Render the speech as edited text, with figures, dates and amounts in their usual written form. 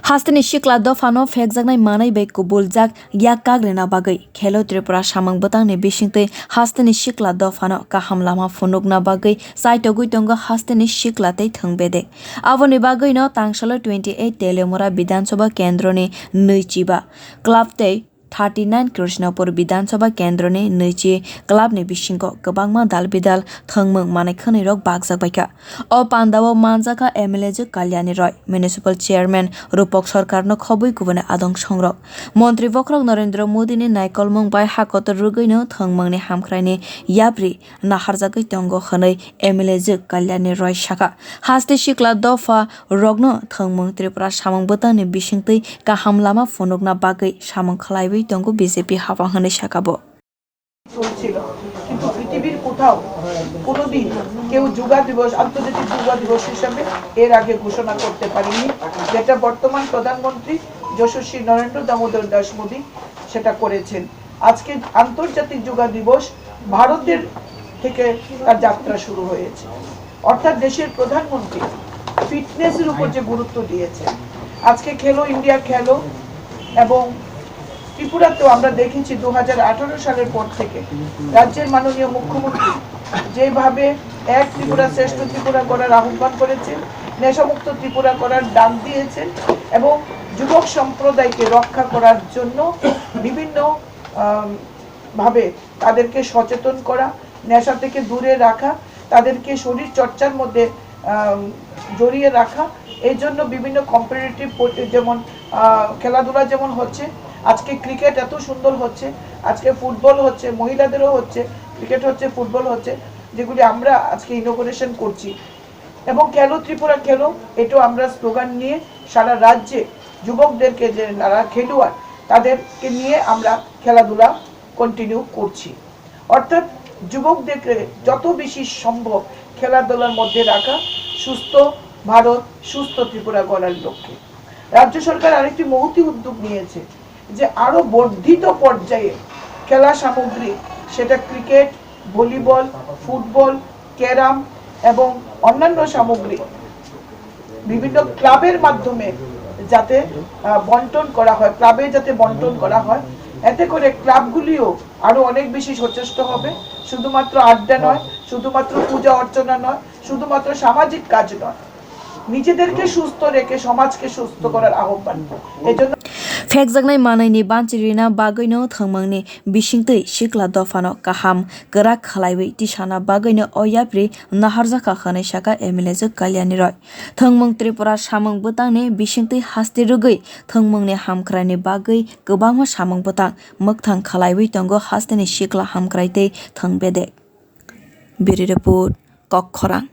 Hasteni Shikla Dofano Fekzagnai Manai Be Kubuljak Yakagrena Bagai Khelo Tripura Samang Batang ne Bishingte Hasteni Shikla Dofano Kahamlama Funugna Bagai Saitogui Tonga Hasteni Shikla Te Thungbede Avoni Bagai no Tangshala 28 Telemura Bidhan Sabha Kendro ne Nuichiba Club Te 39 Krishnapur Bidhan Sabha Kendro ne Nuichi Club ne Bishingo Kabangma Dalbidal Thangmung Manekhani Rok Bagjak Baika O Pandawo Manjaka MLA Kalyani Roy Municipal Chairman Rupok Sarkar no Khobui Kubane Adong Songrok Montri Vokrok Narendra Modi ni Naikolmung Bai Hakotor Rugui no Thangmung ni Hamkrai ni Yapri Naharjakai Tongo Khanai MLA Kalyani Roy Shaka Haste Shikla Dofa Rogno Thangmung Tripura Samang Botang ni Bishingtei Kaham Lama Phonokna Bagai Samang Khlaibai Tongo BJP Hawa Hane Shakabo চলছিল কিন্তু পৃথিবীর কোথাও কোনোদিন কেউ যুগা দিবস আন্তর্জাতিক যুগা দিবস হিসেবে এর আগে ঘোষণা করতে পারেনি যেটা বর্তমান প্রধানমন্ত্রী যশস্বী নরেন্দ্র দামোদর দাস মোদী সেটা করেছেন আজকে আন্তর্জাতিক যুগা দিবস ভারতের থেকে তার যাত্রা শুরু হয়েছে অর্থাৎ দেশের প্রধানমন্ত্রী ফিটনেসের উপর যে গুরুত্ব দিয়েছেন আজকে খেলো ইন্ডিয়া খেলো এবং ত্রিপুরাতেও আমরা দেখেছি 2018 সালের পর থেকে রাজ্যের মাননীয় মুখ্যমন্ত্রী যেভাবে এক ত্রিপুরা শ্রেষ্ঠ ত্রিপুরা করার আহ্বান করেছেন নেশামুক্ত ত্রিপুরা করার ডাক দিয়েছেন এবং যুবক সম্প্রদায়কে রক্ষা করার জন্য বিভিন্ন ভাবে তাদেরকে সচেতন করা নেশা থেকে দূরে রাখা তাদেরকে শরীর চর্চার মধ্যে জড়িয়ে রাখা এই জন্য বিভিন্ন কম্পিটিটিভ যেমন খেলাধুলা যেমন হচ্ছে আজকে ক্রিকেট এত সুন্দর হচ্ছে আজকে ফুটবল হচ্ছে মহিলাদেরও হচ্ছে ক্রিকেট হচ্ছে ফুটবল হচ্ছে যেগুলি আমরা আজকে ইনোগ্রেশন করছি এবং খেলো ত্রিপুরা খেলো এটাও আমরা স্লোগান নিয়ে সারা রাজ্যে যুবকদেরকে যে যারা খেলোয়াড় তাদেরকে নিয়ে আমরা খেলাধুলা কন্টিনিউ করছি অর্থাৎ যুবকদেরকে যত বেশি সম্ভব খেলাধুলার মধ্যে রাখা সুস্থ ভারত সুস্থ ত্রিপুরা গড়ার লক্ষ্যে রাজ্য সরকার আরেকটি মহতি উদ্যোগ নিয়েছে যে আরো বর্ধিত পর্যায়ে খেলা সামগ্রী সেটা ক্রিকেট ভলিবল ফুটবল ক্যারাম এবং অন্যান্য সামগ্রী বিভিন্ন ক্লাবের মাধ্যমে যাতে বন্টন করা হয় ক্লাবে যাতে বন্টন করা হয় এতে করে ক্লাবগুলিও আরো অনেক বেশি সচেষ্ট হবে শুধুমাত্র আড্ডা নয় শুধুমাত্র পূজা অর্চনা নয় শুধুমাত্র সামাজিক কাজ নয় নিজেদেরকে সুস্থ রেখে সমাজকে সুস্থ করার আহ্বান এজন্য Fekzagnai Manai ni Banchirina Bagaino Thangmangni Bishingtei Shikla Dofano Kaham Garak Khalaiwi Tishana Bagaino Oyapri Naharjaka Khane Shaka MLA Kalyani Roy Thangmang Tripura Samang Botangni Bishingtei Hasti Rugui Thangmangni Hamkrani Bagai Gobangma Samang Botang Mokthang Khalaiwi Tongo Hasteni Shikla Hamkraitei Thangbede Biri report Kok Khorang